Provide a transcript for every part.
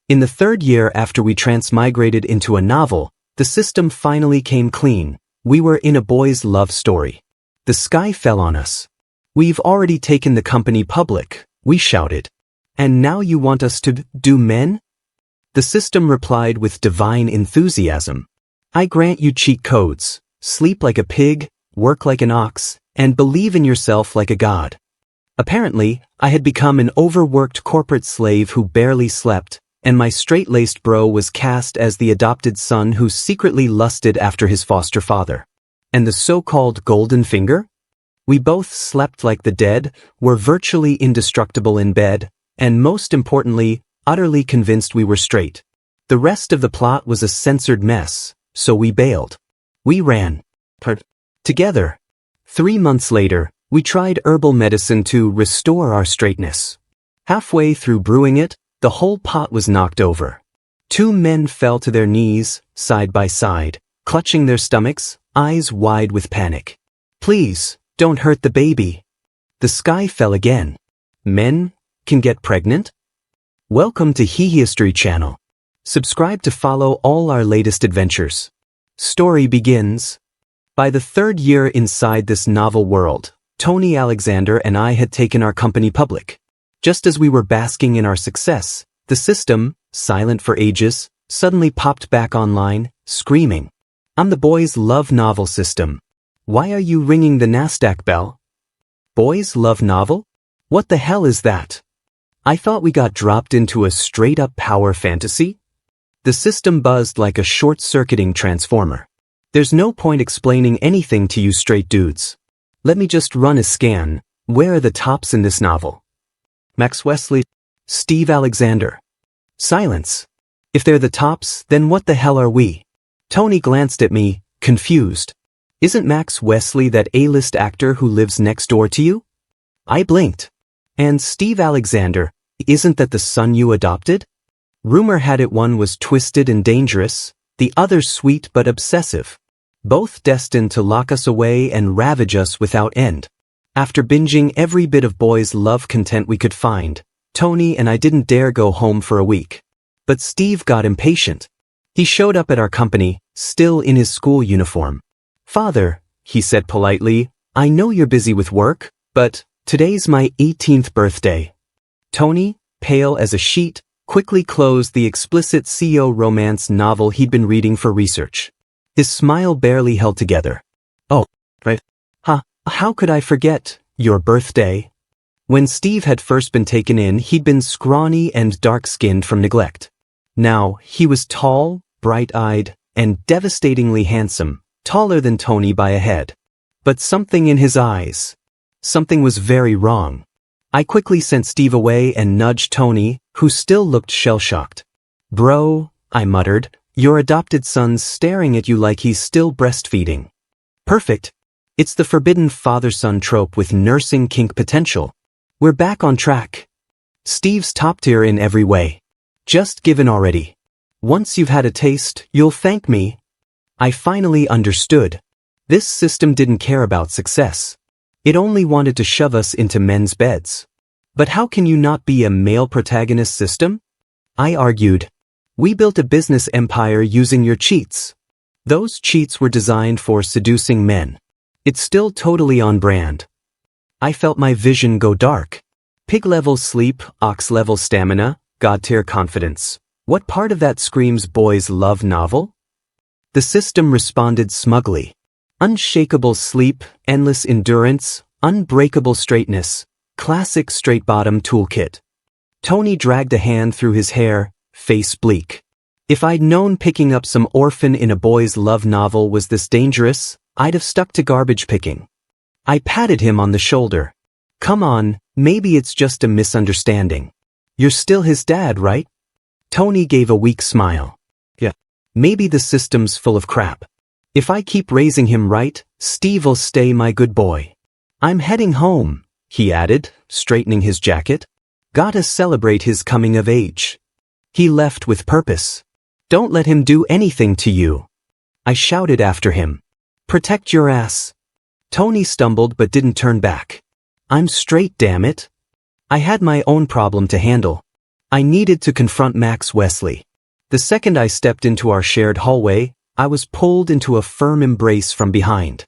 In the third year after we transmigrated into a novel, the system finally came clean. We were in a boy's love story. The sky fell on us. "We've already taken the company public," we shouted. "And now you want us to do men?" The system replied with divine enthusiasm. "I grant you cheat codes, sleep like a pig, work like an ox, and believe in yourself like a god." Apparently, I had become an overworked corporate slave who barely slept, and my straight-laced bro was cast as the adopted son who secretly lusted after his foster father. And the so-called golden finger? We both slept like the dead, were virtually indestructible in bed, and most importantly, utterly convinced we were straight. The rest of the plot was a censored mess, so we bailed. We ran. Together. 3 months later, we tried herbal medicine to restore our straightness. Halfway through brewing it, the whole pot was knocked over. 2 men fell to their knees, side by side, clutching their stomachs, eyes wide with panic. "Please, don't hurt the baby." The sky fell again. Men can get pregnant? Welcome to History Channel. Subscribe to follow all our latest adventures. Story begins. By the third year inside this novel world, Tony Alexander and I had taken our company public. Just as we were basking in our success, the system, silent for ages, suddenly popped back online, screaming, "I'm the boys' love novel system. Why are you ringing the NASDAQ bell?" Boys' love novel? What the hell is that? I thought we got dropped into a straight-up power fantasy. The system buzzed like a short-circuiting transformer. "There's no point explaining anything to you straight dudes. Let me just run a scan. Where are the tops in this novel? Max Wesley, Steve Alexander." Silence. If they're the tops, then what the hell are we? Tony glanced at me, confused. "Isn't Max Wesley that A-list actor who lives next door to you?" I blinked. "And Steve Alexander, isn't that the son you adopted?" Rumor had it one was twisted and dangerous, the other sweet but obsessive. Both destined to lock us away and ravage us without end. After binging every bit of boys' love content we could find, Tony and I didn't dare go home for a week. But Steve got impatient. He showed up at our company, still in his school uniform. "Father," he said politely, "I know you're busy with work, but today's my 18th birthday." Tony, pale as a sheet, quickly closed the explicit CO romance novel he'd been reading for research. His smile barely held together. "Oh, right. How could I forget your birthday?" When Steve had first been taken in, he'd been scrawny and dark-skinned from neglect. Now, he was tall, bright-eyed, and devastatingly handsome, taller than Tony by a head. But something in his eyes. Something was very wrong. I quickly sent Steve away and nudged Tony, who still looked shell-shocked. "Bro," I muttered, "your adopted son's staring at you like he's still breastfeeding." Perfect. It's the forbidden father-son trope with nursing kink potential. We're back on track. Steve's top tier in every way. Just given already. Once you've had a taste, you'll thank me. I finally understood. This system didn't care about success. It only wanted to shove us into men's beds. But how can you not be a male protagonist system? I argued. We built a business empire using your cheats. Those cheats were designed for seducing men. It's still totally on brand. I felt my vision go dark. Pig-level sleep, ox-level stamina, god-tier confidence. What part of that screams boys' love novel? The system responded smugly. Unshakable sleep, endless endurance, unbreakable straightness, classic straight-bottom toolkit. Tony dragged a hand through his hair, face bleak. If I'd known picking up some orphan in a boys' love novel was this dangerous, I'd have stuck to garbage picking. I patted him on the shoulder. "Come on, maybe it's just a misunderstanding. You're still his dad, right?" Tony gave a weak smile. "Yeah. Maybe the system's full of crap. If I keep raising him right, Steve'll stay my good boy." "I'm heading home," he added, straightening his jacket. "Gotta celebrate his coming of age." He left with purpose. "Don't let him do anything to you." I shouted after him. "Protect your ass." Tony stumbled but didn't turn back. "I'm straight, damn it." I had my own problem to handle. I needed to confront Max Wesley. The second I stepped into our shared hallway, I was pulled into a firm embrace from behind.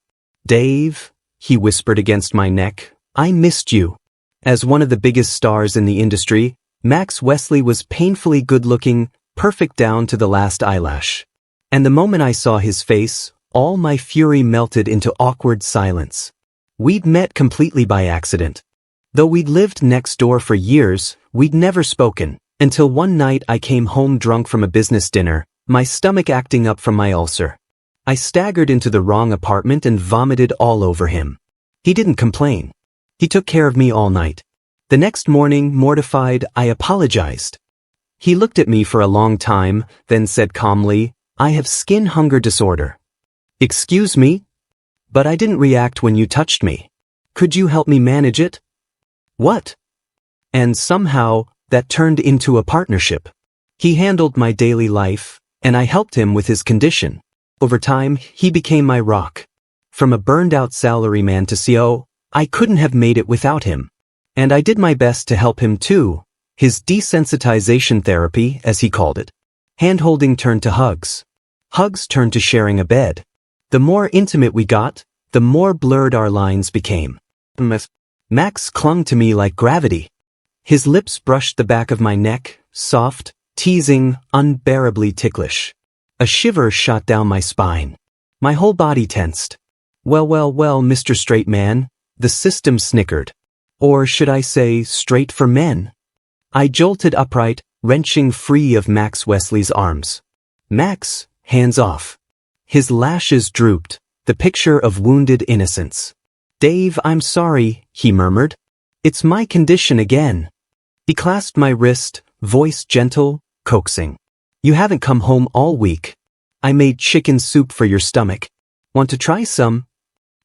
"Dave," he whispered against my neck, "I missed you." As one of the biggest stars in the industry, Max Wesley was painfully good-looking, perfect down to the last eyelash. And the moment I saw his face, all my fury melted into awkward silence. We'd met completely by accident. Though we'd lived next door for years, we'd never spoken, until one night I came home drunk from a business dinner, my stomach acting up from my ulcer. I staggered into the wrong apartment and vomited all over him. He didn't complain. He took care of me all night. The next morning, mortified, I apologized. He looked at me for a long time, then said calmly, "I have skin hunger disorder." "Excuse me?" "But I didn't react when you touched me. Could you help me manage it?" "What?" And somehow, that turned into a partnership. He handled my daily life, and I helped him with his condition. Over time, he became my rock. From a burned-out salaryman to CO, I couldn't have made it without him. And I did my best to help him too. His desensitization therapy, as he called it. Hand-holding turned to hugs. Hugs turned to sharing a bed. The more intimate we got, the more blurred our lines became. Max clung to me like gravity. His lips brushed the back of my neck, soft, teasing, unbearably ticklish. A shiver shot down my spine. My whole body tensed. Well, Mr. Straight Man, the system snickered. Or should I say, straight for men? I jolted upright, wrenching free of Max Wesley's arms. "Max, hands off." His lashes drooped, the picture of wounded innocence. "Dave, I'm sorry," he murmured. "It's my condition again." He clasped my wrist, voice gentle, coaxing. "You haven't come home all week. I made chicken soup for your stomach. Want to try some?"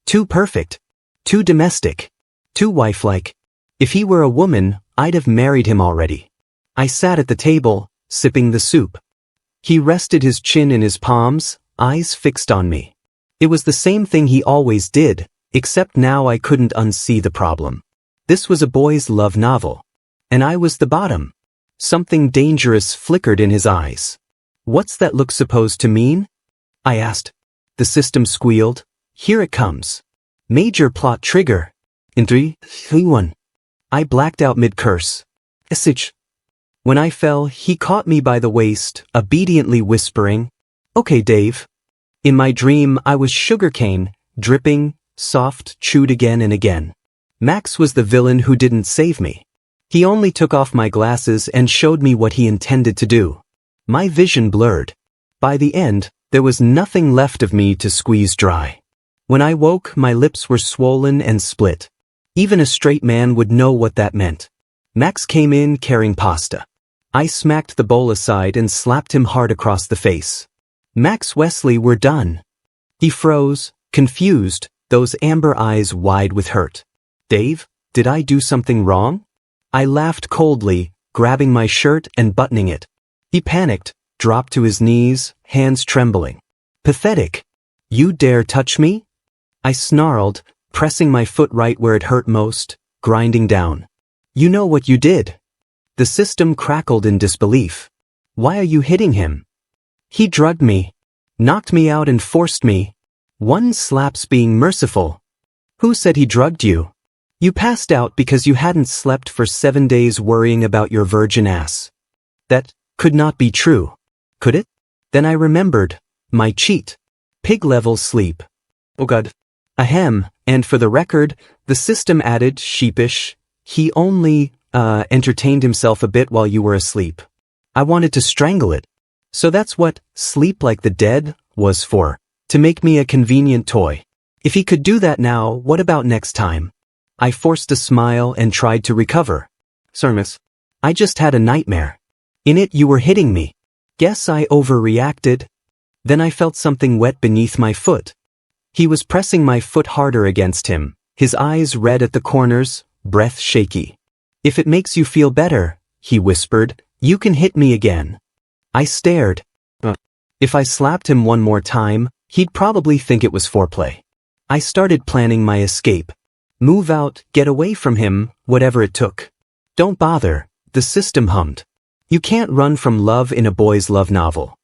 Too perfect. Too domestic. Too wife-like. If he were a woman, I'd have married him already. I sat at the table, sipping the soup. He rested his chin in his palms, eyes fixed on me. It was the same thing he always did, except now I couldn't unsee the problem. This was a boy's love novel. And I was the bottom. Something dangerous flickered in his eyes. "What's that look supposed to mean?" I asked. The system squealed. "Here it comes. Major plot trigger. In 3, 2, 1. I blacked out mid-curse. "Essich." When I fell, he caught me by the waist, obediently whispering, "Okay, Dave." In my dream, I was sugarcane, dripping, soft, chewed again and again. Max was the villain who didn't save me. He only took off my glasses and showed me what he intended to do. My vision blurred. By the end, there was nothing left of me to squeeze dry. When I woke, my lips were swollen and split. Even a straight man would know what that meant. Max came in carrying pasta. I smacked the bowl aside and slapped him hard across the face. "Max Wesley, we're done." He froze, confused, those amber eyes wide with hurt. "Dave, did I do something wrong?" I laughed coldly, grabbing my shirt and buttoning it. He panicked, dropped to his knees, hands trembling. "Pathetic. You dare touch me?" I snarled, pressing my foot right where it hurt most, grinding down. "You know what you did." The system crackled in disbelief. "Why are you hitting him?" "He drugged me. Knocked me out and forced me. One slap's being merciful." "Who said he drugged you?" "You passed out because you hadn't slept for 7 days worrying about your virgin ass." That could not be true. Could it? Then I remembered. My cheat. Pig-level sleep. Oh God. Ahem, and for the record, the system added, sheepish, "He only, entertained himself a bit while you were asleep." I wanted to strangle it. So that's what "sleep like the dead" was for. To make me a convenient toy. If he could do that now, what about next time? I forced a smile and tried to recover. "Sorry, miss. I just had a nightmare. In it you were hitting me. Guess I overreacted." Then I felt something wet beneath my foot. He was pressing my foot harder against him, his eyes red at the corners, breath shaky. "If it makes you feel better," he whispered, "you can hit me again." I stared. If I slapped him one more time, he'd probably think it was foreplay. I started planning my escape. Move out, get away from him, whatever it took. "Don't bother," the system hummed. You can't run from love in a boy's love novel.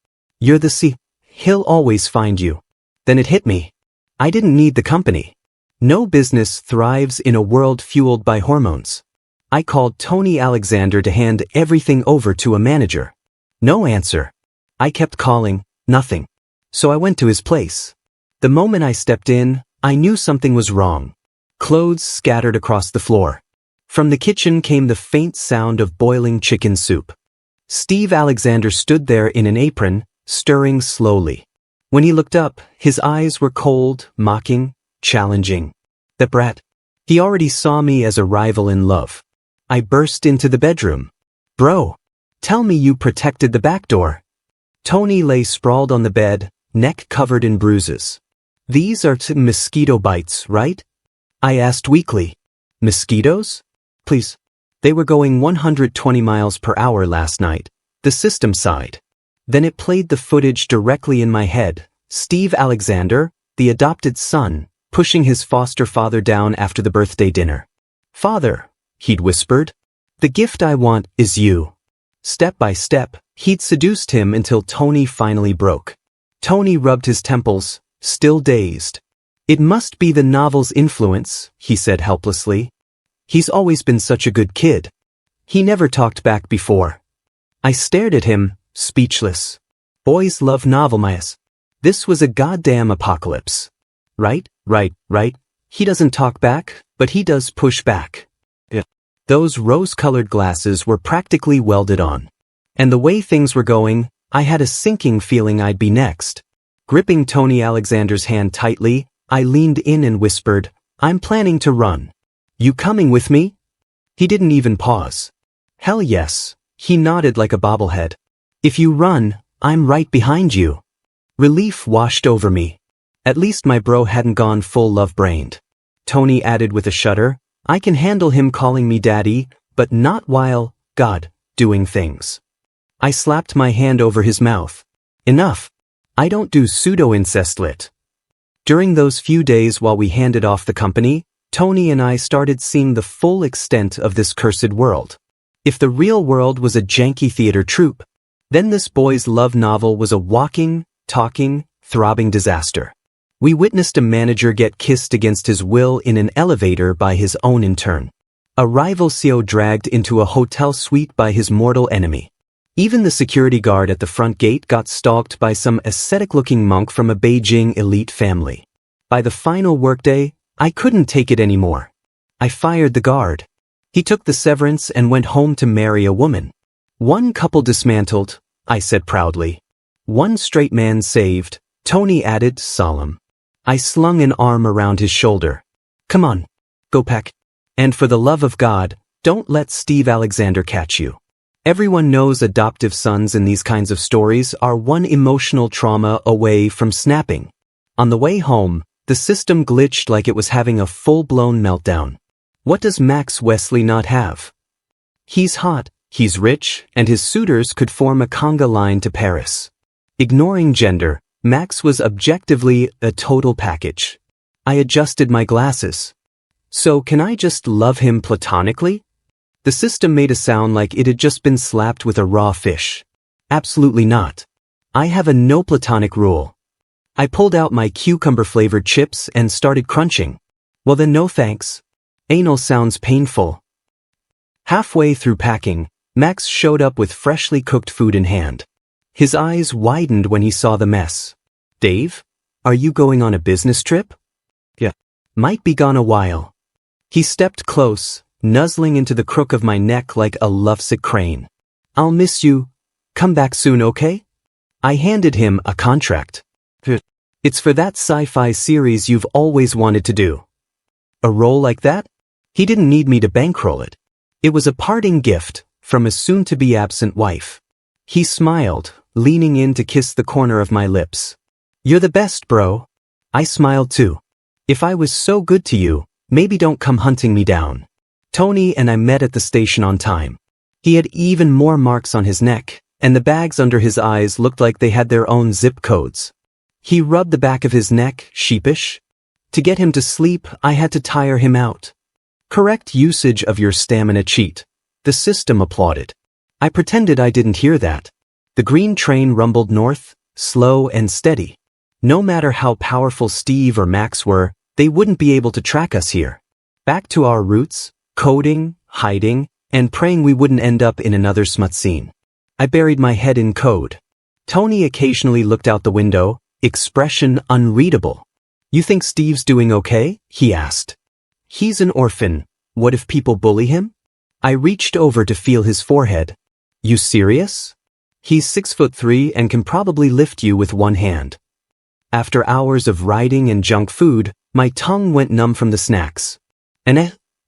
You're the sea. He'll always find you. Then it hit me. I didn't need the company. No business thrives in a world fueled by hormones. I called Tony Alexander to hand everything over to a manager. No answer. I kept calling, nothing. So I went to his place. The moment I stepped in, I knew something was wrong. Clothes scattered across the floor. From the kitchen came the faint sound of boiling chicken soup. Steve Alexander stood there in an apron, stirring slowly. When he looked up, his eyes were cold, mocking, challenging. That brat. He already saw me as a rival in love. I burst into the bedroom. Bro, tell me you protected the back door. Tony lay sprawled on the bed, neck covered in bruises. These are mosquito bites, right? I asked weakly. Mosquitoes? Please. They were going 120 miles per hour last night. The system sighed. Then it played the footage directly in my head. Steve Alexander, the adopted son, pushing his foster father down after the birthday dinner. Father, he'd whispered, the gift I want is you. Step by step, he'd seduced him until Tony finally broke. Tony rubbed his temples, still dazed. It must be the novel's influence, he said helplessly. He's always been such a good kid. He never talked back before. I stared at him, speechless. Boys love novelmas. This was a goddamn apocalypse. Right. He doesn't talk back, but he does push back. Yeah. Those rose-colored glasses were practically welded on. And the way things were going, I had a sinking feeling I'd be next. Gripping Tony Alexander's hand tightly, I leaned in and whispered, I'm planning to run. You coming with me? He didn't even pause. Hell yes, he nodded like a bobblehead. If you run, I'm right behind you. Relief washed over me. At least my bro hadn't gone full love-brained. Tony added with a shudder, I can handle him calling me daddy, but not while, God, doing things. I slapped my hand over his mouth. Enough. I don't do pseudo-incest lit. During those few days while we handed off the company, Tony and I started seeing the full extent of this cursed world. If the real world was a janky theater troupe, then this boy's love novel was a walking, talking, throbbing disaster. We witnessed a manager get kissed against his will in an elevator by his own intern. A rival CEO dragged into a hotel suite by his mortal enemy. Even the security guard at the front gate got stalked by some ascetic-looking monk from a Beijing elite family. By the final workday, I couldn't take it anymore. I fired the guard. He took the severance and went home to marry a woman. One couple dismantled, I said proudly. One straight man saved, Tony added, solemn. I slung an arm around his shoulder. Come on, go pack. And for the love of God, don't let Steve Alexander catch you. Everyone knows adoptive sons in these kinds of stories are one emotional trauma away from snapping. On the way home, the system glitched like it was having a full-blown meltdown. What does Max Wesley not have? He's hot, he's rich, and his suitors could form a conga line to Paris. Ignoring gender, Max was objectively a total package. I adjusted my glasses. So can I just love him platonically? The system made a sound like it had just been slapped with a raw fish. Absolutely not. I have a no platonic rule. I pulled out my cucumber-flavored chips and started crunching. Well then no thanks. Anal sounds painful. Halfway through packing, Max showed up with freshly cooked food in hand. His eyes widened when he saw the mess. Dave, are you going on a business trip? Yeah. Might be gone a while. He stepped close, nuzzling into the crook of my neck like a lovesick crane. I'll miss you. Come back soon, okay? I handed him a contract. It's for that sci-fi series you've always wanted to do. A role like that? He didn't need me to bankroll it. It was a parting gift from a soon-to-be-absent wife. He smiled, leaning in to kiss the corner of my lips. You're the best, bro. I smiled too. If I was so good to you, maybe don't come hunting me down. Tony and I met at the station on time. He had even more marks on his neck, and the bags under his eyes looked like they had their own zip codes. He rubbed the back of his neck, sheepish. To get him to sleep, I had to tire him out. Correct usage of your stamina cheat. The system applauded. I pretended I didn't hear that. The green train rumbled north, slow and steady. No matter how powerful Steve or Max were, they wouldn't be able to track us here. Back to our roots, coding, hiding, and praying we wouldn't end up in another smut scene. I buried my head in code. Tony occasionally looked out the window, expression unreadable. You think Steve's doing okay? He asked. He's an orphan. What if people bully him? I reached over to feel his forehead. You serious? He's 6'3" and can probably lift you with one hand. After hours of riding and junk food, my tongue went numb from the snacks. And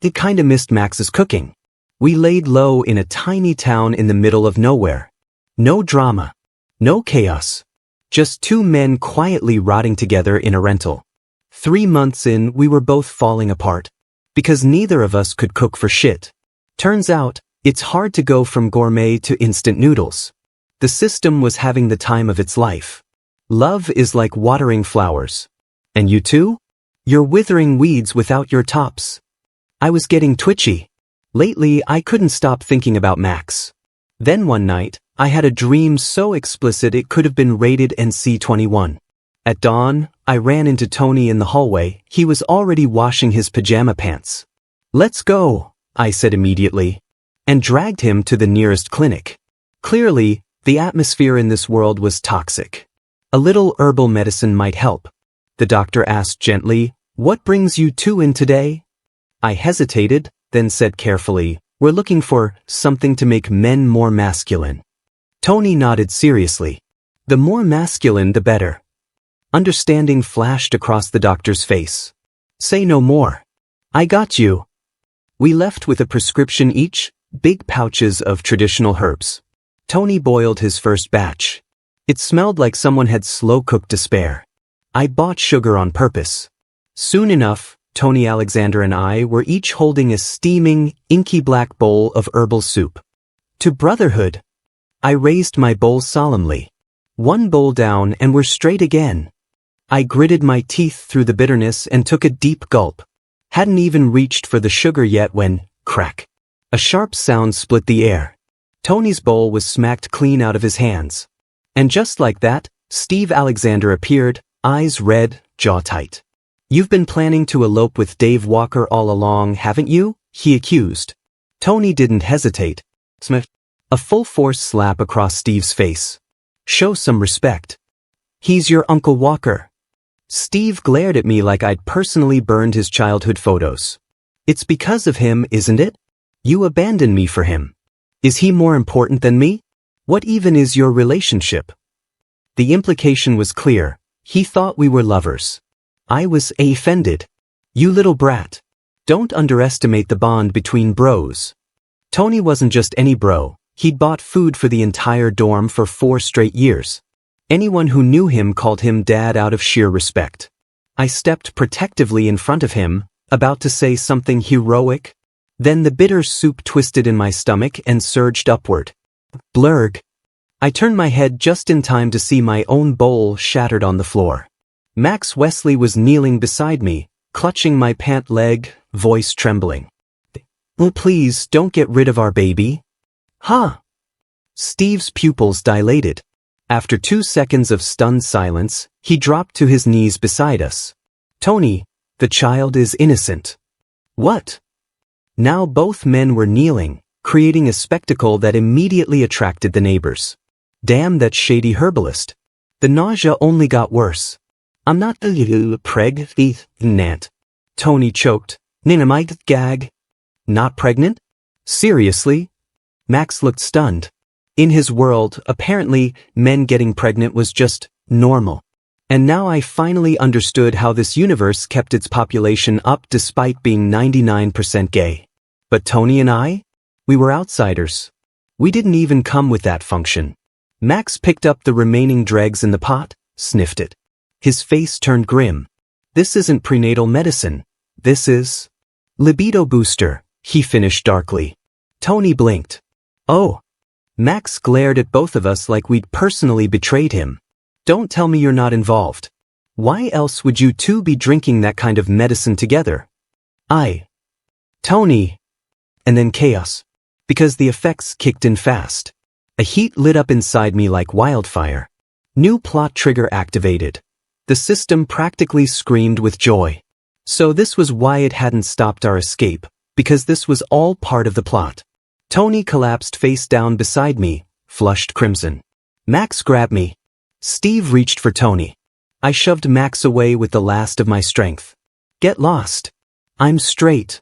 it kinda missed Max's cooking. We laid low in a tiny town in the middle of nowhere. No drama. No chaos. Just two men quietly rotting together in a rental. 3 months in, we were both falling apart. Because neither of us could cook for shit. Turns out, it's hard to go from gourmet to instant noodles. The system was having the time of its life. Love is like watering flowers. And you too? You're withering weeds without your tops. I was getting twitchy. Lately, I couldn't stop thinking about Max. Then one night, I had a dream so explicit it could have been rated NC-21. At dawn, I ran into Tony in the hallway. He was already washing his pajama pants. Let's go, I said immediately, and dragged him to the nearest clinic. Clearly, the atmosphere in this world was toxic. A little herbal medicine might help. The doctor asked gently, "What brings you two in today?" I hesitated, then said carefully, "We're looking for something to make men more masculine." Tony nodded seriously. The more masculine, the better. Understanding flashed across the doctor's face. Say no more. I got you. We left with a prescription each, big pouches of traditional herbs. Tony boiled his first batch. It smelled like someone had slow-cooked despair. I bought sugar on purpose. Soon enough, Tony Alexander and I were each holding a steaming, inky black bowl of herbal soup. To brotherhood. I raised my bowl solemnly. One bowl down and we're straight again. I gritted my teeth through the bitterness and took a deep gulp. Hadn't even reached for the sugar yet when, crack. A sharp sound split the air. Tony's bowl was smacked clean out of his hands. And just like that, Steve Alexander appeared, eyes red, jaw tight. You've been planning to elope with Dave Walker all along, haven't you? He accused. Tony didn't hesitate. Smith. A full-force slap across Steve's face. Show some respect. He's your Uncle Walker. Steve glared at me like I'd personally burned his childhood photos. It's because of him, isn't it? You abandoned me for him. Is he more important than me? What even is your relationship? The implication was clear. He thought we were lovers. I was offended. You little brat. Don't underestimate the bond between bros. Tony wasn't just any bro. He'd bought food for the entire dorm for 4 straight years. Anyone who knew him called him Dad out of sheer respect. I stepped protectively in front of him, about to say something heroic. Then the bitter soup twisted in my stomach and surged upward. Blurg. I turned my head just in time to see my own bowl shattered on the floor. Max Wesley was kneeling beside me, clutching my pant leg, voice trembling. Oh, please don't get rid of our baby. Huh? Steve's pupils dilated. After 2 seconds of stunned silence, he dropped to his knees beside us. Tony, the child is innocent. What? Now both men were kneeling, creating a spectacle that immediately attracted the neighbors. Damn that shady herbalist. The nausea only got worse. I'm not pregnant. Tony choked. Ninamite gag. Not pregnant? Seriously? Max looked stunned. In his world, apparently, men getting pregnant was just normal. And now I finally understood how this universe kept its population up despite being 99% gay. But Tony and I? We were outsiders. We didn't even come with that function. Max picked up the remaining dregs in the pot, sniffed it. His face turned grim. This isn't prenatal medicine. This is libido booster, he finished darkly. Tony blinked. Oh. Max glared at both of us like we'd personally betrayed him. Don't tell me you're not involved. Why else would you two be drinking that kind of medicine together? Tony. And then chaos. because the effects kicked in fast. A heat lit up inside me like wildfire. New plot trigger activated. The system practically screamed with joy. So this was why it hadn't stopped our escape, because this was all part of the plot. Tony collapsed face down beside me, flushed crimson. Max grabbed me. Steve reached for Tony. I shoved Max away with the last of my strength. Get lost. I'm straight.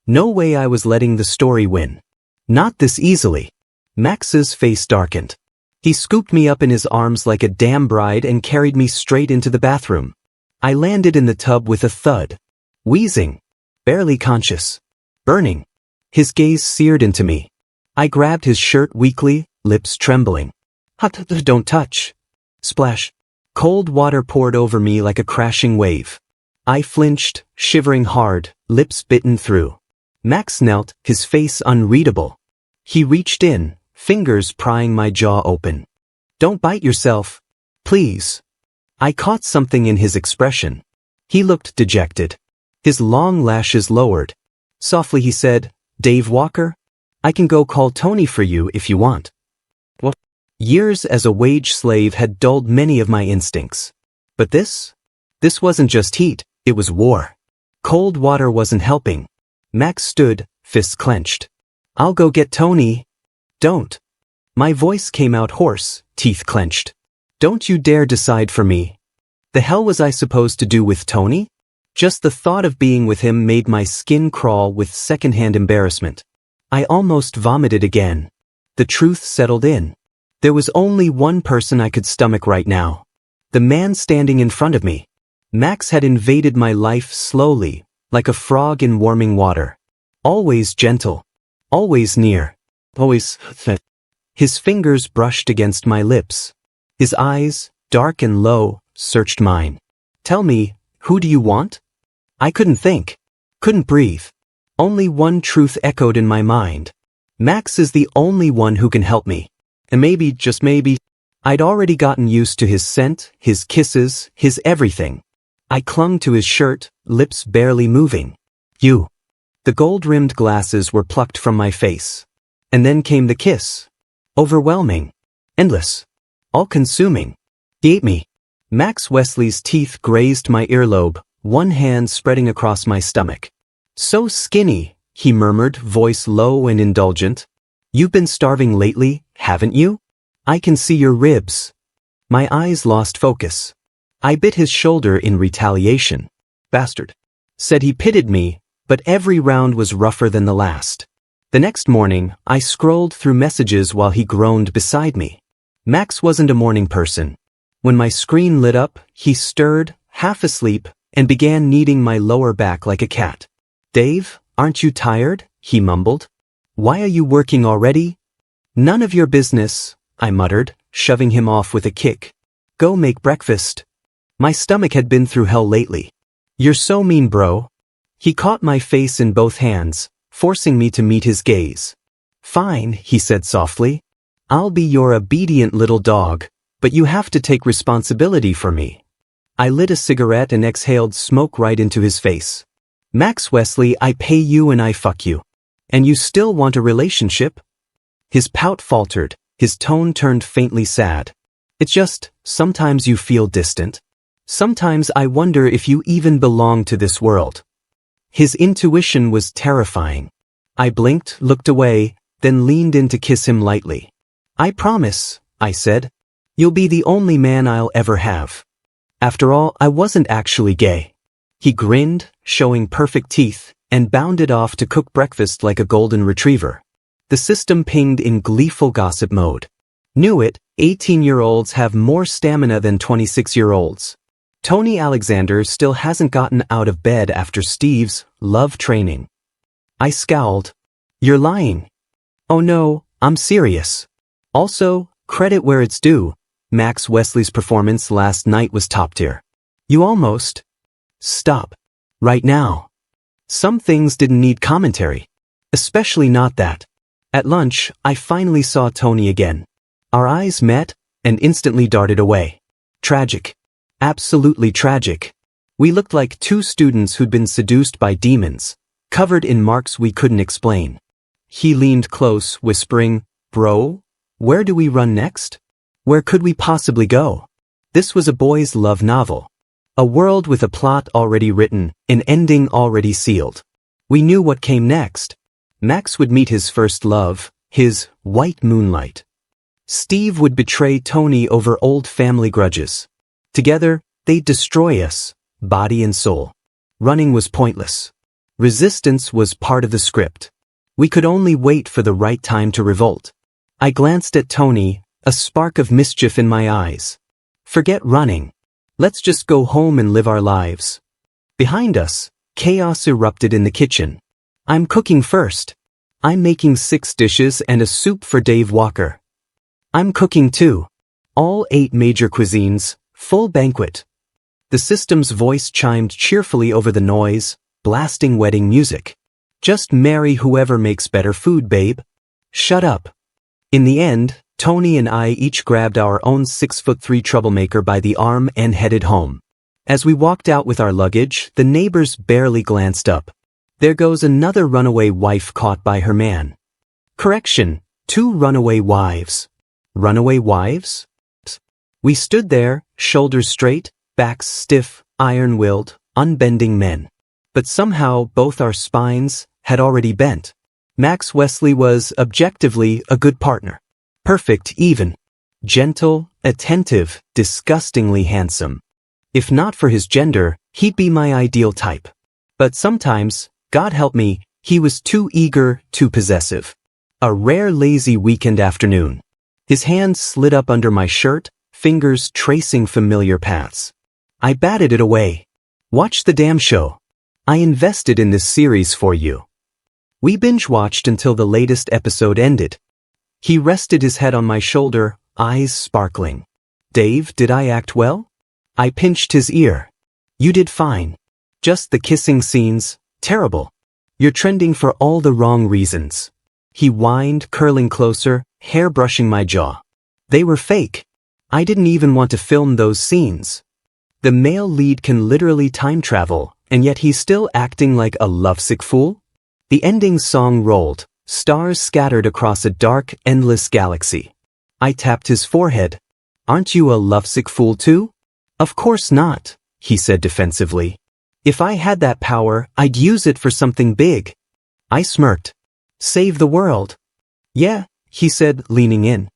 No way I was letting the story win. Not this easily. Max's face darkened. He scooped me up in his arms like a damn bride and carried me straight into the bathroom. I landed in the tub with a thud. Wheezing. Barely conscious. Burning. His gaze seared into me. I grabbed his shirt weakly, lips trembling. Don't touch. Splash. Cold water poured over me like a crashing wave. I flinched, shivering hard, lips bitten through. Max knelt, his face unreadable. He reached in, fingers prying my jaw open. Don't bite yourself. Please. I caught something in his expression. He looked dejected. His long lashes lowered. Softly he said, Dave Walker? I can go call Tony for you if you want. What? Years as a wage slave had dulled many of my instincts. But this? This wasn't just heat, it was war. Cold water wasn't helping. Max stood, fists clenched. I'll go get Tony. Don't. My voice came out hoarse, teeth clenched. Don't you dare decide for me. The hell was I supposed to do with Tony? Just the thought of being with him made my skin crawl with secondhand embarrassment. I almost vomited again. The truth settled in. There was only one person I could stomach right now. The man standing in front of me. Max had invaded my life slowly, like a frog in warming water. Always gentle. Always near. Always. His fingers brushed against my lips. His eyes, dark and low, searched mine. Tell me, who do you want? I couldn't think. Couldn't breathe. Only one truth echoed in my mind. Max is the only one who can help me. And maybe, just maybe, I'd already gotten used to his scent, his kisses, his everything. I clung to his shirt, lips barely moving. You. The gold-rimmed glasses were plucked from my face. And then came the kiss. Overwhelming. Endless. All-consuming. He ate me. Max Wesley's teeth grazed my earlobe, one hand spreading across my stomach. So skinny, he murmured, voice low and indulgent. You've been starving lately, haven't you? I can see your ribs. My eyes lost focus. I bit his shoulder in retaliation. Bastard. Said he pitied me, but every round was rougher than the last. The next morning, I scrolled through messages while he groaned beside me. Max wasn't a morning person. When my screen lit up, he stirred, half asleep, and began kneading my lower back like a cat. Dave, aren't you tired? He mumbled. Why are you working already? None of your business, I muttered, shoving him off with a kick. Go make breakfast. My stomach had been through hell lately. You're so mean, bro. He caught my face in both hands, forcing me to meet his gaze. Fine, he said softly. I'll be your obedient little dog, but you have to take responsibility for me. I lit a cigarette and exhaled smoke right into his face. Max Wesley, I pay you and I fuck you. And you still want a relationship? His pout faltered, his tone turned faintly sad. It's just, sometimes you feel distant. Sometimes I wonder if you even belong to this world. His intuition was terrifying. I blinked, looked away, then leaned in to kiss him lightly. I promise, I said. You'll be the only man I'll ever have. After all, I wasn't actually gay. He grinned, showing perfect teeth, and bounded off to cook breakfast like a golden retriever. The system pinged in gleeful gossip mode. Knew it, 18-year-olds have more stamina than 26-year-olds. Tony Alexander still hasn't gotten out of bed after Steve's love training. I scowled. You're lying. Oh no, I'm serious. Also, credit where it's due. Max Wesley's performance last night was top tier. You almost. Stop. Right now. Some things didn't need commentary. Especially not that. At lunch, I finally saw Tony again. Our eyes met, and instantly darted away. Tragic. Absolutely tragic. We looked like two students who'd been seduced by demons, covered in marks we couldn't explain. He leaned close, whispering, "Bro, where do we run next? Where could we possibly go?" This was a boys' love novel. A world with a plot already written, an ending already sealed. We knew what came next. Max would meet his first love, his white moonlight. Steve would betray Tony over old family grudges. Together, they'd destroy us, body and soul. Running was pointless. Resistance was part of the script. We could only wait for the right time to revolt. I glanced at Tony, a spark of mischief in my eyes. "Forget running. Let's just go home and live our lives." Behind us, chaos erupted in the kitchen. "I'm cooking first. I'm making 6 dishes and a soup for Dave Walker." "I'm cooking too. All 8 major cuisines, full banquet." The system's voice chimed cheerfully over the noise, blasting wedding music. "Just marry whoever makes better food, babe." "Shut up." In the end, Tony and I each grabbed our own 6'3" troublemaker by the arm and headed home. As we walked out with our luggage, the neighbors barely glanced up. "There goes another runaway wife caught by her man." Correction, 2 runaway wives. Runaway wives? We stood there, shoulders straight, backs stiff, iron-willed, unbending men. But somehow both our spines had already bent. Max Wesley was, objectively, a good partner. Perfect even. Gentle, attentive, disgustingly handsome. If not for his gender, he'd be my ideal type. But sometimes, God help me, he was too eager, too possessive. A rare lazy weekend afternoon. His hand slid up under my shirt, fingers tracing familiar paths. I batted it away. "Watch the damn show. I invested in this series for you." We binge-watched until the latest episode ended. He rested his head on my shoulder, eyes sparkling. "Dave, did I act well?" I pinched his ear. "You did fine. Just the kissing scenes, terrible. You're trending for all the wrong reasons." He whined, curling closer, hair brushing my jaw. "They were fake. I didn't even want to film those scenes." The male lead can literally time travel, and yet he's still acting like a lovesick fool? The ending song rolled, stars scattered across a dark, endless galaxy. I tapped his forehead. "Aren't you a lovesick fool too?" "Of course not," he said defensively. "If I had that power, I'd use it for something big." I smirked. "Save the world." "Yeah," he said, leaning in.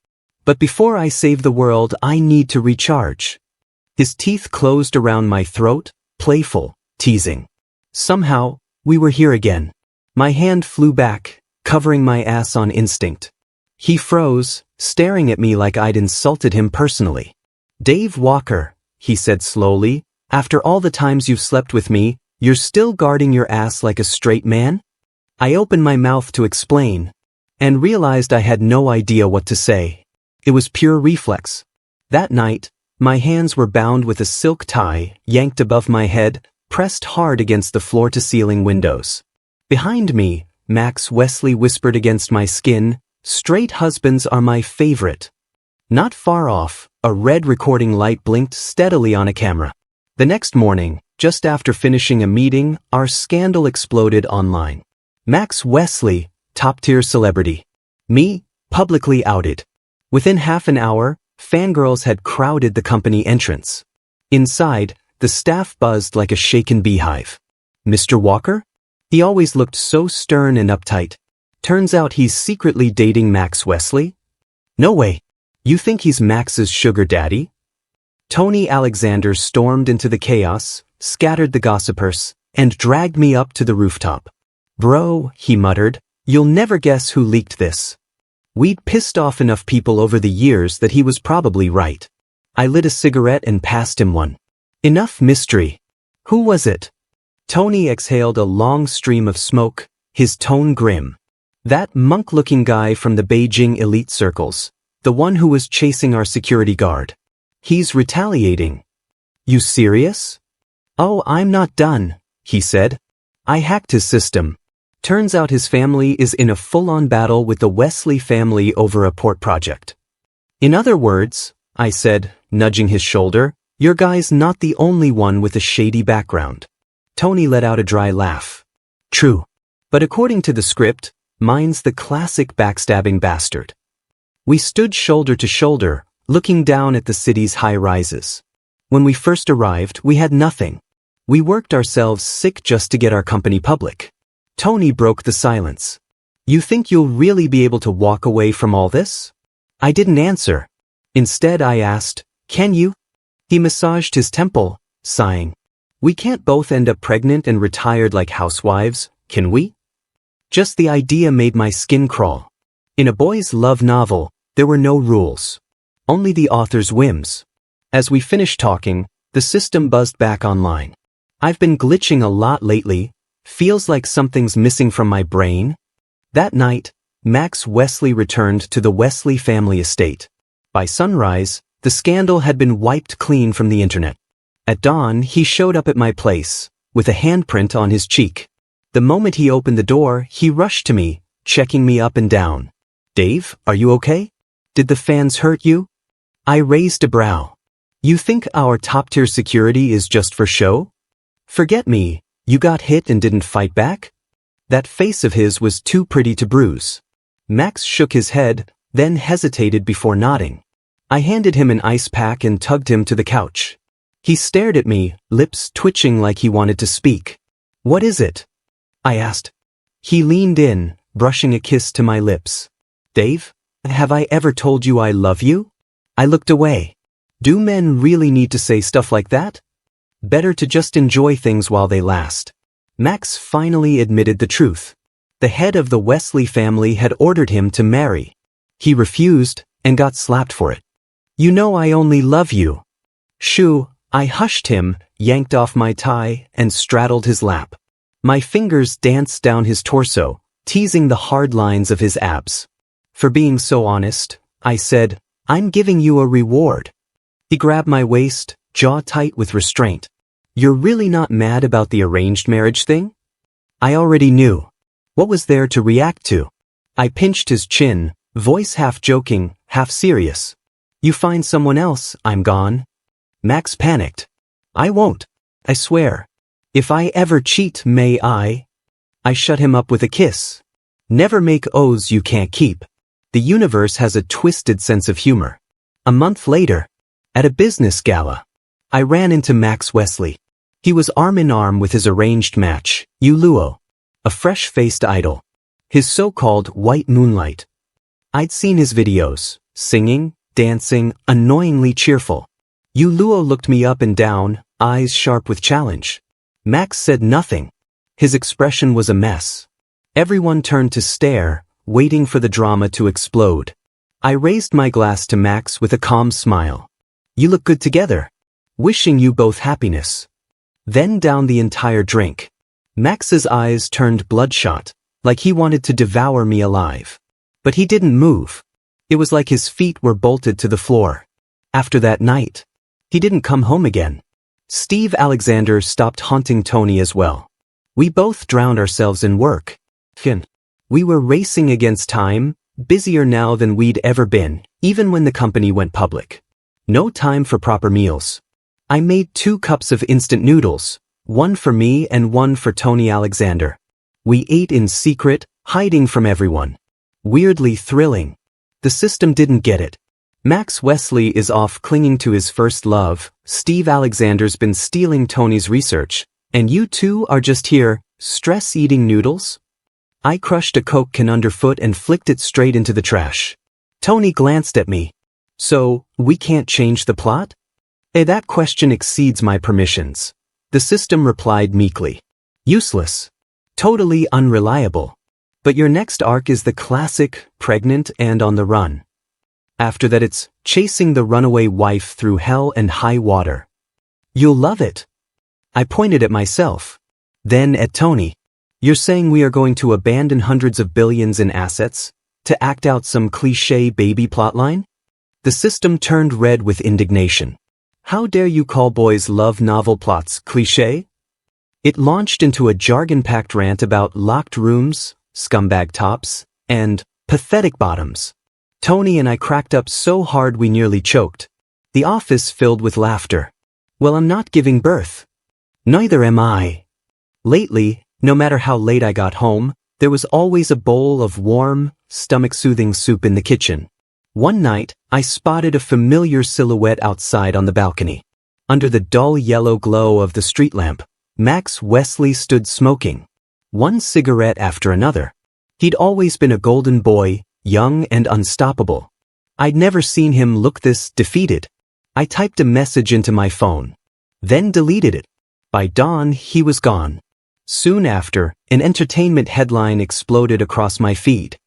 "But before I save the world, I need to recharge." His teeth closed around my throat, playful, teasing. Somehow, we were here again. My hand flew back, covering my ass on instinct. He froze, staring at me like I'd insulted him personally. "Dave Walker," he said slowly, "after all the times you've slept with me, you're still guarding your ass like a straight man?" I opened my mouth to explain, and realized I had no idea what to say. It was pure reflex. That night, my hands were bound with a silk tie, yanked above my head, pressed hard against the floor-to-ceiling windows. Behind me, Max Wesley whispered against my skin, "Straight husbands are my favorite." Not far off, a red recording light blinked steadily on a camera. The next morning, just after finishing a meeting, our scandal exploded online. Max Wesley, top-tier celebrity. Me, publicly outed. Within half an hour, fangirls had crowded the company entrance. Inside, the staff buzzed like a shaken beehive. "Mr. Walker?" He always looked so stern and uptight. "Turns out he's secretly dating Max Wesley?" "No way. You think he's Max's sugar daddy?" Tony Alexander stormed into the chaos, scattered the gossipers, and dragged me up to the rooftop. "Bro," he muttered, "you'll never guess who leaked this." We'd pissed off enough people over the years that he was probably right. I lit a cigarette and passed him one. Enough mystery. "Who was it?" Tony exhaled a long stream of smoke, his tone grim. "That monk-looking guy from the Beijing elite circles. The one who was chasing our security guard. He's retaliating." "You serious?" "Oh, I'm not done," he said. "I hacked his system. Turns out his family is in a full-on battle with the Wesley family over a port project." "In other words," I said, nudging his shoulder, "your guy's not the only one with a shady background." Tony let out a dry laugh. "True. But according to the script, Mine's the classic backstabbing bastard. We stood shoulder to shoulder, looking down at the city's high rises. When we first arrived, we had nothing. We worked ourselves sick just to get our company public. Tony broke the silence. You think you'll really be able to walk away from all this? I didn't answer. Instead, I asked, can you? He massaged his temple, sighing. We can't both end up pregnant and retired like housewives, can we? Just the idea made my skin crawl. In a boys' love novel, there were no rules. Only the author's whims. As we finished talking, the system buzzed back online. I've been glitching a lot lately. Feels like something's missing from my brain. That night, Max Wesley returned to the Wesley family estate. By sunrise, the scandal had been wiped clean from the internet. At dawn, he showed up at my place, with a handprint on his cheek. The moment he opened the door, he rushed to me, checking me up and down. Dave, are you okay? Did the fans hurt you? I raised a brow. You think our top-tier security is just for show? Forget me, you got hit and didn't fight back? That face of his was too pretty to bruise. Max shook his head, then hesitated before nodding. I handed him an ice pack and tugged him to the couch. He stared at me, lips twitching like he wanted to speak. What is it? I asked. He leaned in, brushing a kiss to my lips. Dave, have I ever told you I love you? I looked away. Do men really need to say stuff like that? Better to just enjoy things while they last. Max finally admitted the truth. The head of the Wesley family had ordered him to marry. He refused and got slapped for it. You know I only love you. Shoo, I hushed him, yanked off my tie, and straddled his lap. My fingers danced down his torso, teasing the hard lines of his abs. For being so honest, I said, I'm giving you a reward. He grabbed my waist, jaw tight with restraint. You're really not mad about the arranged marriage thing? I already knew. What was there to react to? I pinched his chin, voice half joking, half serious. You find someone else, I'm gone. Max panicked. I won't. I swear. If I ever cheat, may I? I shut him up with a kiss. Never make oaths you can't keep. The universe has a twisted sense of humor. A month later, at a business gala, I ran into Max Wesley. He was arm in arm with his arranged match, Uluo, a fresh-faced idol. His so-called white moonlight. I'd seen his videos, singing, dancing, annoyingly cheerful. Uluo looked me up and down, eyes sharp with challenge. Max said nothing. His expression was a mess. Everyone turned to stare, waiting for the drama to explode. I raised my glass to Max with a calm smile. You look good together. Wishing you both happiness. Then down the entire drink. Max's eyes turned bloodshot, like he wanted to devour me alive. But he didn't move. It was like his feet were bolted to the floor. After that night, he didn't come home again. Steve Alexander stopped haunting Tony as well. We both drowned ourselves in work. We were racing against time, busier now than we'd ever been, even when the company went public. No time for proper meals. I made 2 cups of instant noodles, one for me and one for Tony Alexander. We ate in secret, hiding from everyone. Weirdly thrilling. The system didn't get it. Max Wesley is off clinging to his first love, Steve Alexander's been stealing Tony's research, and you two are just here, stress-eating noodles? I crushed a Coke can underfoot and flicked it straight into the trash. Tony glanced at me. So, we can't change the plot? That question exceeds my permissions. The system replied meekly. Useless. Totally unreliable. But your next arc is the classic, pregnant and on the run. After that it's chasing the runaway wife through hell and high water. You'll love it. I pointed at myself. Then at Tony. You're saying we are going to abandon hundreds of billions in assets to act out some cliché baby plotline? The system turned red with indignation. How dare you call boys' love novel plots cliché? It launched into a jargon-packed rant about locked rooms, scumbag tops, and pathetic bottoms. Tony and I cracked up so hard we nearly choked. The office filled with laughter. Well, I'm not giving birth. Neither am I. Lately, no matter how late I got home, There was always a bowl of warm, stomach-soothing soup in the kitchen. One night, I spotted a familiar silhouette outside on the balcony. Under the dull yellow glow of the street lamp, Max Wesley stood smoking, one cigarette after another. He'd always been a golden boy, young and unstoppable. I'd never seen him look this defeated. I typed a message into my phone, then deleted it. By dawn, he was gone. Soon after, an entertainment headline exploded across my feed.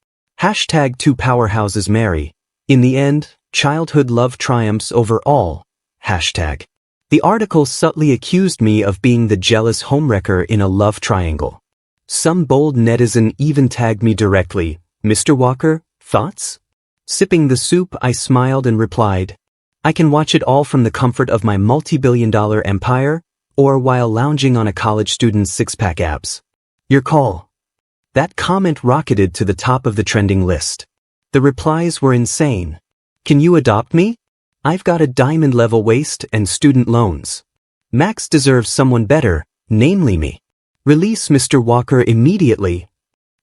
Hashtag two powerhouses marry. In the end, childhood love triumphs over all. Hashtag. The article subtly accused me of being the jealous homewrecker in a love triangle. Some bold netizen even tagged me directly. Mr. Walker, thoughts? Sipping the soup, I smiled and replied, I can watch it all from the comfort of my multi-billion-dollar empire, or while lounging on a college student's six-pack abs. Your call. That comment rocketed to the top of the trending list. The replies were insane. Can you adopt me? I've got a diamond-level waist and student loans. Max deserves someone better, namely me. Release Mr. Walker immediately.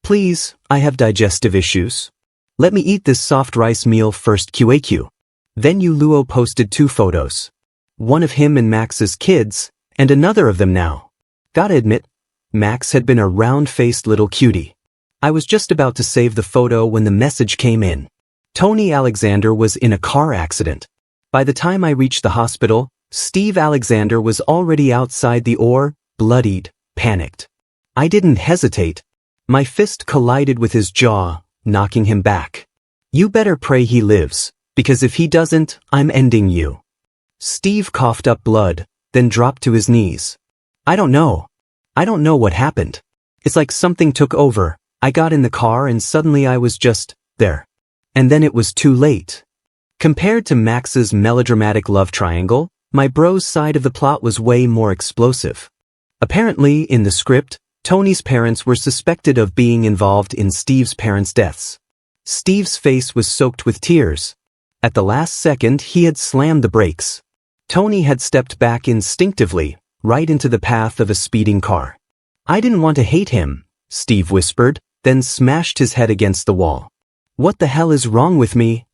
Please, I have digestive issues. Let me eat this soft rice meal first QAQ. Then Luo posted 2 photos. One of him and Max's kids, and another of them now. Gotta admit, Max had been a round-faced little cutie. I was just about to save the photo when the message came in. Tony Alexander was in a car accident. By the time I reached the hospital, Steve Alexander was already outside the OR, bloodied, panicked. I didn't hesitate. My fist collided with his jaw, knocking him back. You better pray he lives, because if he doesn't, I'm ending you. Steve coughed up blood, then dropped to his knees. I don't know what happened. It's like something took over. I got in the car and suddenly I was just there. And then it was too late. Compared to Max's melodramatic love triangle, my bro's side of the plot was way more explosive. Apparently, in the script, Tony's parents were suspected of being involved in Steve's parents' deaths. Steve's face was soaked with tears. At the last second, he had slammed the brakes. Tony had stepped back instinctively, right into the path of a speeding car. I didn't want to hate him, Steve whispered, then smashed his head against the wall. What the hell is wrong with me?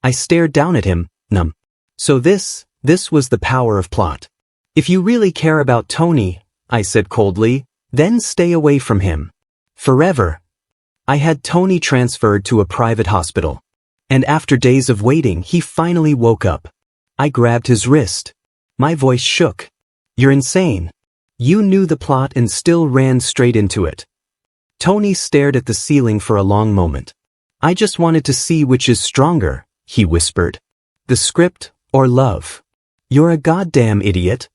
I stared down at him, numb. So this was the power of plot. If you really care about Tony, I said coldly, then stay away from him. Forever. I had Tony transferred to a private hospital. And after days of waiting, he finally woke up. I grabbed his wrist. My voice shook. You're insane. You knew the plot and still ran straight into it. Tony stared at the ceiling for a long moment. I just wanted to see which is stronger, he whispered. The script or love? You're a goddamn idiot.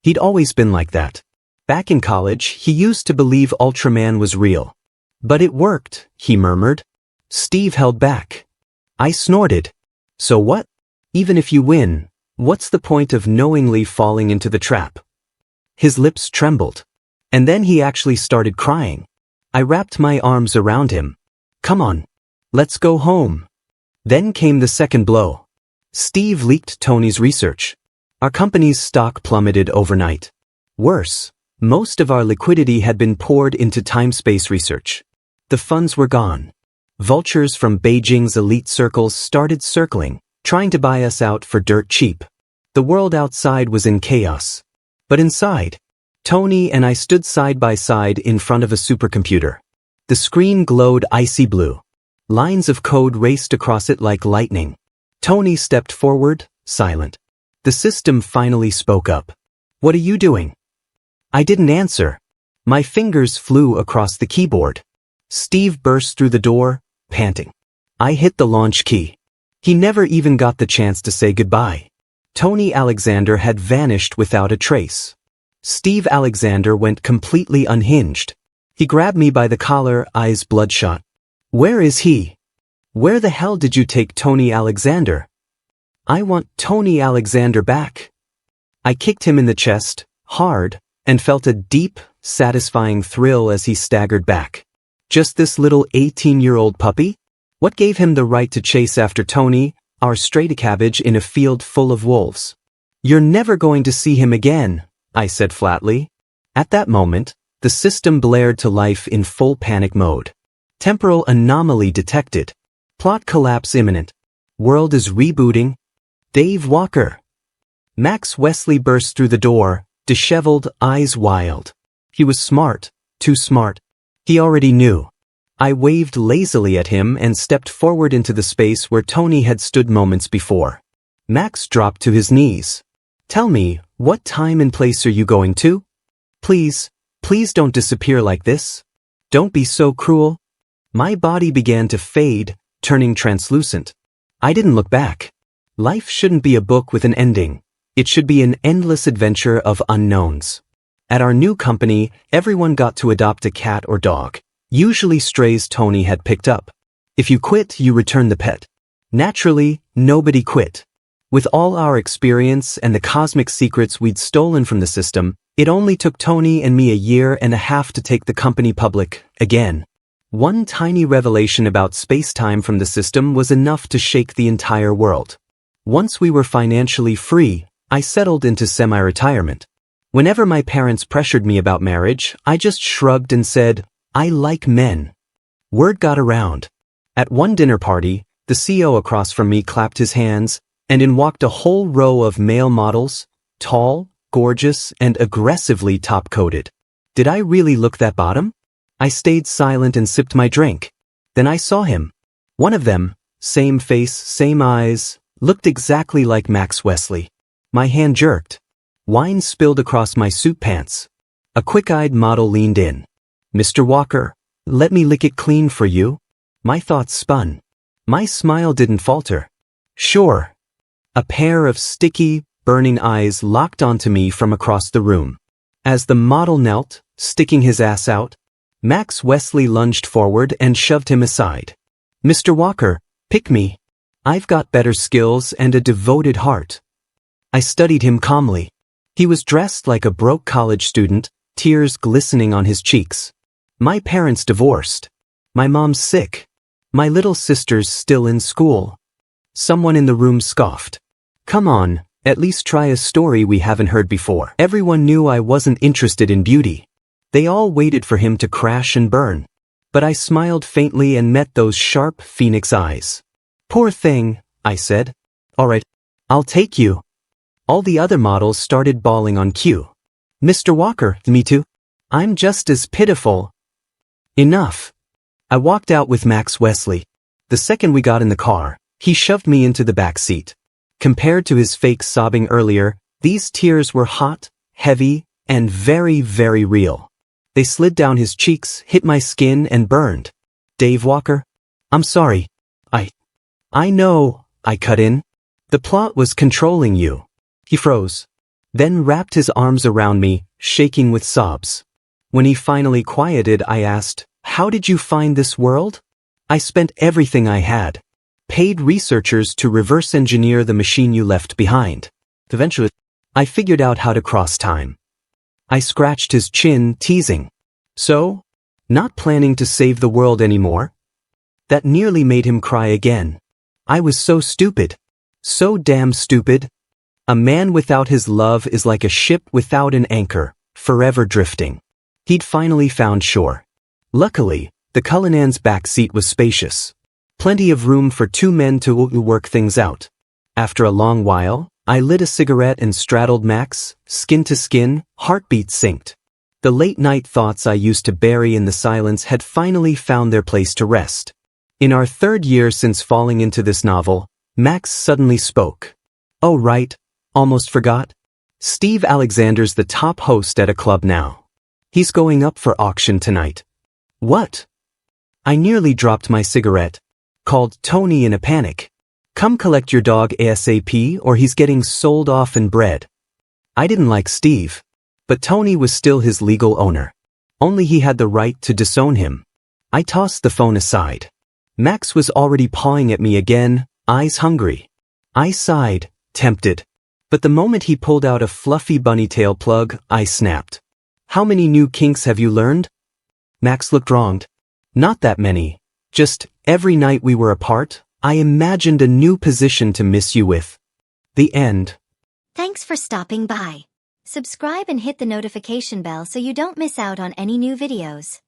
He'd always been like that. Back in college, he used to believe Ultraman was real. But it worked, he murmured. Steve held back. I snorted. So what? Even if you win, what's the point of knowingly falling into the trap? His lips trembled. And then he actually started crying. I wrapped my arms around him. Come on. Let's go home. Then came the second blow. Steve leaked Tony's research. Our company's stock plummeted overnight. Worse, most of our liquidity had been poured into time-space research. The funds were gone. Vultures from Beijing's elite circles started circling, trying to buy us out for dirt cheap. The world outside was in chaos. But inside, Tony and I stood side by side in front of a supercomputer. The screen glowed icy blue. Lines of code raced across it like lightning. Tony stepped forward, silent. The system finally spoke up. What are you doing? I didn't answer. My fingers flew across the keyboard. Steve burst through the door, panting. I hit the launch key. He never even got the chance to say goodbye. Tony Alexander had vanished without a trace. Steve Alexander went completely unhinged. He grabbed me by the collar, eyes bloodshot. Where is he? Where the hell did you take Tony Alexander? I want Tony Alexander back. I kicked him in the chest, hard, and felt a deep, satisfying thrill as he staggered back. Just this little 18-year-old puppy? What gave him the right to chase after Tony, our stray cabbage in a field full of wolves? You're never going to see him again, I said flatly. At that moment, The system blared to life in full panic mode. Temporal anomaly detected. Plot collapse imminent. World is rebooting. Dave Walker. Max Wesley burst through the door, disheveled, eyes wild. He was smart, too smart. He already knew. I waved lazily at him and stepped forward into the space where Tony had stood moments before. Max dropped to his knees. Tell me, what time and place are you going to? Please don't disappear like this. Don't be so cruel. My body began to fade, turning translucent. I didn't look back. Life shouldn't be a book with an ending. It should be an endless adventure of unknowns. At our new company, everyone got to adopt a cat or dog. Usually strays Tony had picked up. If you quit, you return the pet. Naturally, nobody quit. With all our experience and the cosmic secrets we'd stolen from the system, it only took Tony and me a year and a half to take the company public, again. One tiny revelation about space-time from the system was enough to shake the entire world. Once we were financially free, I settled into semi-retirement. Whenever my parents pressured me about marriage, I just shrugged and said, I like men. Word got around. At one dinner party, the CEO across from me clapped his hands, and in walked a whole row of male models, tall, gorgeous, and aggressively top-coated. Did I really look that bottom? I stayed silent and sipped my drink. Then I saw him. One of them, same face, same eyes, looked exactly like Max Wesley. My hand jerked. Wine spilled across my suit pants. A quick-eyed model leaned in. Mr. Walker, let me lick it clean for you. My thoughts spun. My smile didn't falter. Sure. A pair of sticky, burning eyes locked onto me from across the room. As the model knelt, sticking his ass out, Max Wesley lunged forward and shoved him aside. Mr. Walker, pick me. I've got better skills and a devoted heart. I studied him calmly. He was dressed like a broke college student, tears glistening on his cheeks. My parents divorced. My mom's sick. My little sister's still in school. Someone in the room scoffed. Come on, at least try a story we haven't heard before. Everyone knew I wasn't interested in beauty. They all waited for him to crash and burn. But I smiled faintly and met those sharp phoenix eyes. Poor thing, I said. All right, I'll take you. All the other models started bawling on cue. Mr. Walker, me too. I'm just as pitiful. Enough. I walked out with Max Wesley. The second we got in the car, he shoved me into the back seat. Compared to his fake sobbing earlier, these tears were hot, heavy, and very, very real. They slid down his cheeks, hit my skin, and burned. Dave Walker? I'm sorry. I know, I cut in. The plot was controlling you. He froze. Then wrapped his arms around me, shaking with sobs. When he finally quieted, I asked, how did you find this world? I spent everything I had. Paid researchers to reverse engineer the machine you left behind. Eventually, I figured out how to cross time. I scratched his chin, teasing. So? Not planning to save the world anymore? That nearly made him cry again. I was so stupid. So damn stupid. A man without his love is like a ship without an anchor, forever drifting. He'd finally found shore. Luckily, the Cullinan's back seat was spacious. Plenty of room for two men to work things out. After a long while, I lit a cigarette and straddled Max, skin to skin, heartbeat synced. The late-night thoughts I used to bury in the silence had finally found their place to rest. In our third year since falling into this novel, Max suddenly spoke. Oh right, almost forgot. Steve Alexander's the top host at a club now. He's going up for auction tonight. What? I nearly dropped my cigarette. Called Tony in a panic. Come collect your dog ASAP or he's getting sold off and bred. I didn't like Steve. But Tony was still his legal owner. Only he had the right to disown him. I tossed the phone aside. Max was already pawing at me again, eyes hungry. I sighed, tempted. But the moment he pulled out a fluffy bunny tail plug, I snapped. How many new kinks have you learned? Max looked wronged. Not that many. Just, every night we were apart, I imagined a new position to miss you with. The end. Thanks for stopping by. Subscribe and hit the notification bell so you don't miss out on any new videos.